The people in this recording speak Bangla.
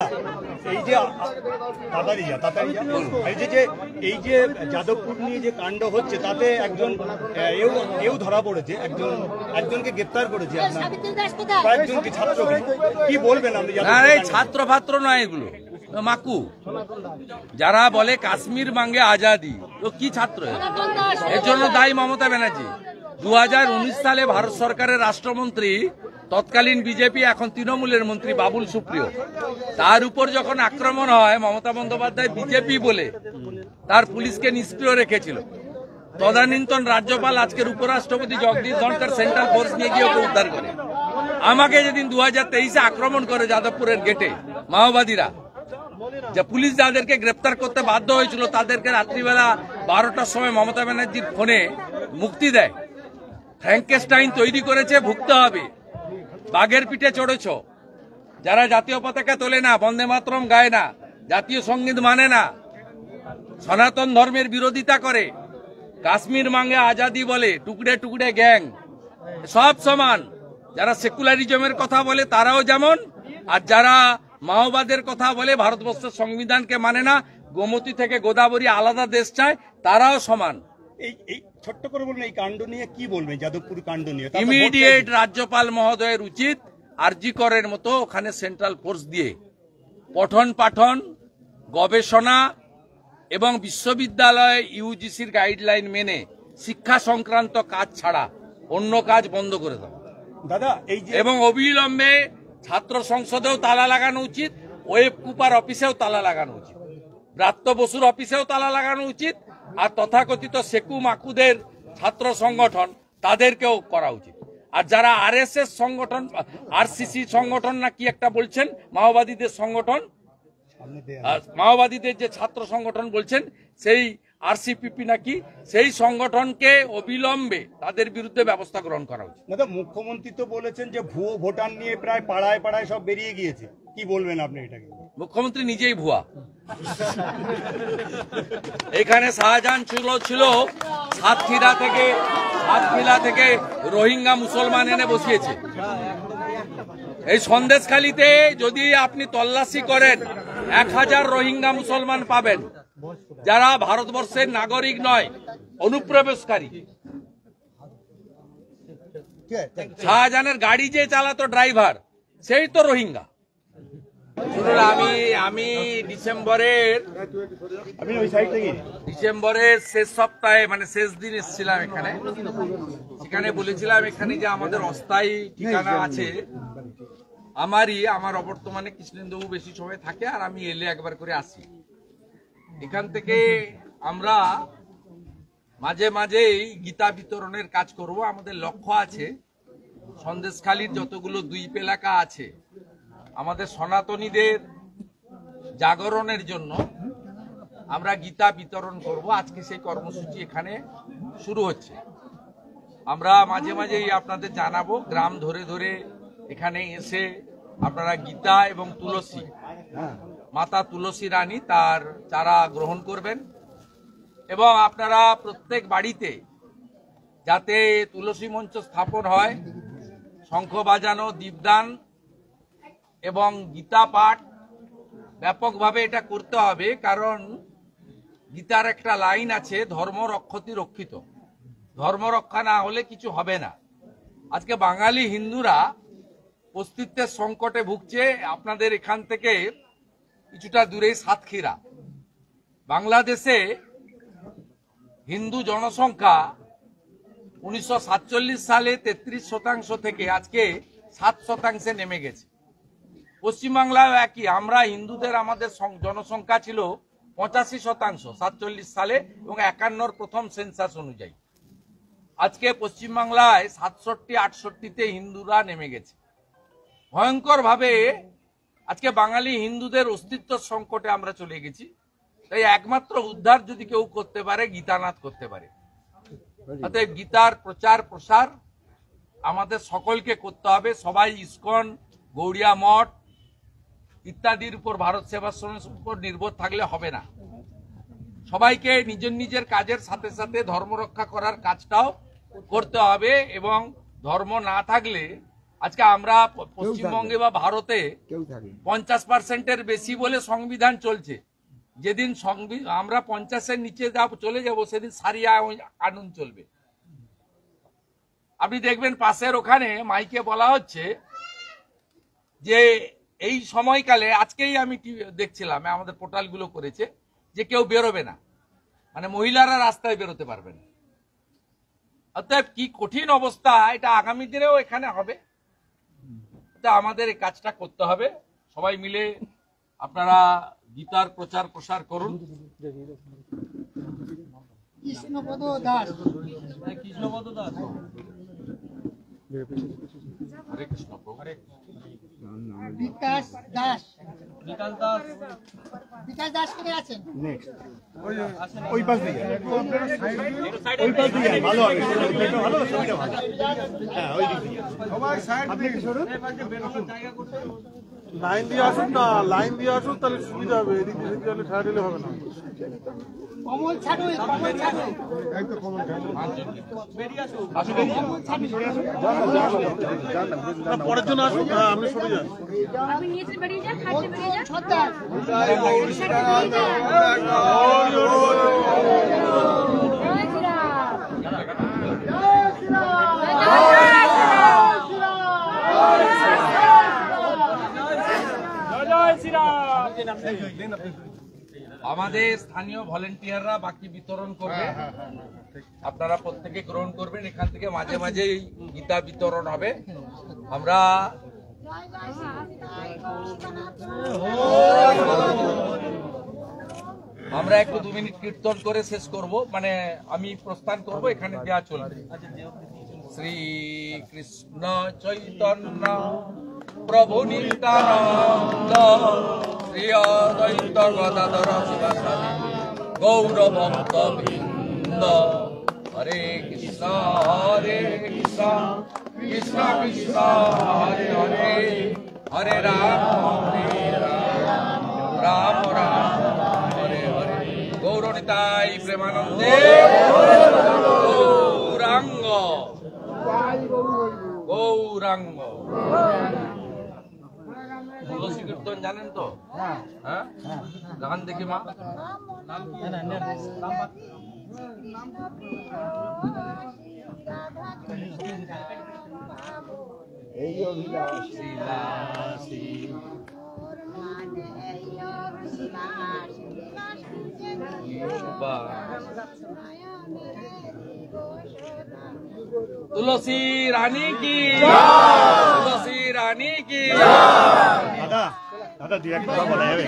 এই যে এই যে যাদবপুর নিয়ে যে কাণ্ড হচ্ছে তাতে একজন এও ধরা পড়েছে, একজনকে গ্রেপ্তার করেছে, কয়েকজনকে ছাত্রকে, কি বলবেন আপনি? ছাত্র ফাত্র নয়, এগুলো মাকু যারা বলে কাশ্মীর মাঙ্গে আজাদি, তো কি ছাত্র? এর জন্য দায়ী মমতা ব্যানার্জি। 2019 সালে ভারত সরকারের রাষ্ট্রমন্ত্রী, তৎকালীন বিজেপি এখন তৃণমূলের মন্ত্রী বাবুল সুপ্রিয়, তার উপর যখন আক্রমণ হয়, মমতা বন্দ্যোপাধ্যায় বিজেপি বলে তার পুলিশকে নিষ্ক্রিয় রেখেছিল। তদানীন্তন রাজ্যপাল, আজকের উপরাষ্ট্রপতি জগদীপ ধনখড় সেন্ট্রাল ফোর্স নিয়ে গিয়ে ওকে উদ্ধার করে। আমাকে যেদিন 2023-এ আক্রমণ করে যাদবপুরের গেটে মাওবাদীরা, যে পুলিশ যাদেরকে গ্রেপ্তার করতে বাধ্য হয়েছিল তাদেরকে রাত্রিবেলা 12টার সময় মমতা ব্যানার্জির ফোনে মুক্তি দেয়। ফ্র্যাঙ্কেস্টাইন তৈরি করেছে, ভুগতে হবে। বাঘের পিঠে চড়েছ, যারা জাতীয় পতাকা তোলে না, বন্দে মাতরম গায় না, জাতীয় সঙ্গীত মানে না, সনাতন ধর্মের বিরোধিতা করে, কাশ্মীর মাঙ্গে আজাদি বলে, টুকরে টুকরে গ্যাং, সব সমান। যারা সেকুলারিজমের কথা বলে তারাও যেমন, আর যারা মাওবাদের কথা বলে, ভারতবর্ষের সংবিধানকে মানে না, গোমতী থেকে গোদাবরী আলাদা দেশ চায়, তারাও সমান। এই ছোট্ট করে বলুন, এই কাণ্ড নিয়ে কি বলবেন? যাদবপুর কাণ্ড নিয়ে ইমিডিয়েট রাজ্যপাল মহোদয়ের উচিত আরজি করের মতো ওখানে সেন্ট্রাল ফোর্স দিয়ে পঠন পাঠন, গবেষণা এবং বিশ্ববিদ্যালয়ে ইউজিসির গাইডলাইন মেনে শিক্ষা সংক্রান্ত কাজ ছাড়া অন্য কাজ বন্ধ করে দাও দাদা। এবং অবিলম্বে ছাত্র সংসদেও তালা লাগানো উচিত, ওয়েব কুপার অফিসেও তালা লাগানো উচিত, ব্রাত্য বসুর অফিসেও তালা লাগানো উচিত, আর তথাকথিত সেকু মাকুদের ছাত্র সংগঠন তাদেরকেও করা উচিত। আর যারা আরএসএস সংগঠন, আরসিসি সংগঠন না কি একটা বলছেন, মাওবাদীদের সংগঠন, মাওবাদীদের যে ছাত্র সংগঠন বলছেন, সেই আরসিপিপি নাকি, সেই সংগঠনকে অবিলম্বে তাদের বিরুদ্ধে ব্যবস্থা গ্রহণ করা উচিত। মুখ্যমন্ত্রী তো বলেছেন যে ভুয়ো ভোটার নিয়ে প্রায় পাড়ায় পাড়ায় সব বেরিয়ে গিয়েছে, কি বলবেন আপনি এটাকে? মুখ্যমন্ত্রী নিজেই ভুয়া। এখানে শাহজাহান ছিল সাতক্ষীরা থেকে রোহিঙ্গা মুসলমান এনে বসিয়েছে। এই সন্দেশখালীতে যদি আপনি তল্লাশি করেন 1000 রোহিঙ্গা মুসলমান পাবেন, যারা ভারতবর্ষের নাগরিক নয়, অনুপ্রবেশকারী। শাহজাহানের গাড়ি যে চালাতো ড্রাইভার, সেই তো রোহিঙ্গা। আমি ডিসেম্বরের শেষ সপ্তাহে, মানে শেষ দিন এসেছিলাম এখানে। সেখানে বলেছিলাম এখানে যে আমাদের অস্থায়ী ঠিকানা আছে আমার অবর্তমানে কৃষ্ণেন্দুবাবু বেশি সময় থাকে, আর আমি এলে একবার করে আসি। এখান থেকে আমরা মাঝে মাঝেই গীতা বিতরণের কাজ করব। আমাদের লক্ষ্য আছে সন্দেশখালীর যতগুলো দ্বীপ এলাকা আছে, আমাদের সনাতনীদের জাগরণের জন্য আমরা গীতা বিতরণ করব। আজকে সেই কর্মসূচি এখানে শুরু হচ্ছে। আমরা মাঝে মাঝেই আপনাদের জানাবো, গ্রাম ধরে ধরে এখানে এসে আপনারা গীতা এবং তুলসী, মাতা তুলসী রানী, তার চারা গ্রহণ করবেন। এবং আপনারা প্রত্যেক বাড়িতে যাতে তুলসী মঞ্চ স্থাপন হয়, শঙ্খ বাজানো, দীপদান এবং গীতা পাঠ ব্যাপকভাবে এটা করতে হবে। কারণ গীতার একটা লাইন আছে, ধর্ম রক্ষতি রক্ষিত, ধর্ম রক্ষা না হলে কিছু হবে না। আজকে বাঙালি হিন্দুরা অস্তিত্বের সংকটে ভুগছে। আপনাদের এখান থেকে কিছুটা দূরে সাতক্ষীরা, বাংলাদেশে হিন্দু জনসংখ্যা 1947 সালে 33% থেকে আজকে 7% নেমে গেছে। পশ্চিমবাংলায় একই, আমরা হিন্দুদের, আমাদের জনসংখ্যা ছিল 85% 47 সালে এবং 51 প্রথম সেন্সাস অনুযায়ী। আজকে পশ্চিমবাংলায় 67-68-তে হিন্দুরা নেমে গেছে ভয়ঙ্কর ভাবে। আজকে বাঙালি হিন্দুদের অস্তিত্ব সংকটে আমরা চলে গেছি। তাই একমাত্র উদ্ধার যদি কেউ করতে পারে, গীতানাথ করতে পারে। অতএব গীতার প্রচার প্রসার আমাদের সকলকে করতে হবে। সবাই ইসকন, গৌড়িয়া মঠ ইত্যাদির উপর, ভারত সেবাশ্রমের উপর নির্ভর থাকলে হবে না। সবাইকে নিজের নিজের কাজের সাথে সাথে ধর্ম রক্ষা করার কাজটাও করতে হবে। এবং ধর্ম না থাকলে আজকে আমরা পশ্চিমবঙ্গে বা ভারতে 50%-এর বেশি বলে সংবিধান চলছে। যেদিন আমরা 50-এর নিচে চলে যাব সেদিন সারিয়া কানুন চলবে। আপনি দেখবেন পাশের ওখানে মাইকে বলা হচ্ছে যে এই সময়কালে, আজকেই আমি দেখছিলাম আমাদের পোর্টালগুলো করেছে যে কেউ বেরোবে না, মানে মহিলারা রাস্তায় বেরোতে পারবে না। অতএব কি কঠিন অবস্থা, এটা আগামী দিনেও এখানে হবে। আমাদের এই কাজটা করতে হবে, সবাই মিলে আপনারা গীতার প্রচার প্রসার করুন। কৃষ্ণপদ দাস, হরে কৃষ্ণ প্রভু। বিকাশ দাস, বিকাশ দাস কে আছেন? ওই পাশ দিয়ে ওই পাশ দিয়ে ভালো হবে, এটা ভালো, ছবিটা ভালো। হ্যাঁ, ওই দিক দিয়ে সবাই সাইড দিয়ে সরুন। লাইন দিয়ে আসুন না, লাইন দিয়ে আসুন, তাহলে সুবিধা হবে। এদিক দিয়ে গেলে ঠাড়া দিলে হবে না। কমল ছাড়ু, কমল ছাড়ু, একদম কমন পরের জন্য আসুন। হ্যাঁ, আপনি সরে যান। আপনি নিচে বেরিয়ে যান, খাটে বেরিয়ে যান। সর্দার আমাদের স্থানীয় ভলেন্টিয়াররা বাকি বিতরণ করবে, আপনারা প্রত্যেকে গ্রহণ করবেন। এখান থেকে মাঝে মাঝে গীতা বিতরণ হবে। আমরা একটু 2 মিনিট কীর্তন করে শেষ করব, মানে আমি প্রস্থান করব, এখানে দেয়া চলবে। শ্রী কৃষ্ণ চৈতন্য প্রভু নিত্যানন্দ শ্রী অদ্বৈত গদাধর শিবাসাদি গৌর ভক্ত বৃন্দ। হরে কৃষ্ণ কৃষ্ণ কৃষ্ণ হরে হরে, হরে রাম রাম রাম হরে হরে। গৌরনিতাই প্রেমানন্দে গৌরাঙ্গ গৌরাঙ্গ। তুলসী কীর্তন জানেন তো? হ্যাঁ, গান দেখি মা। তুলসী রানী কি, তুলসী রানী কি। দাদা, দাদা দুই একটা বলা যাবে?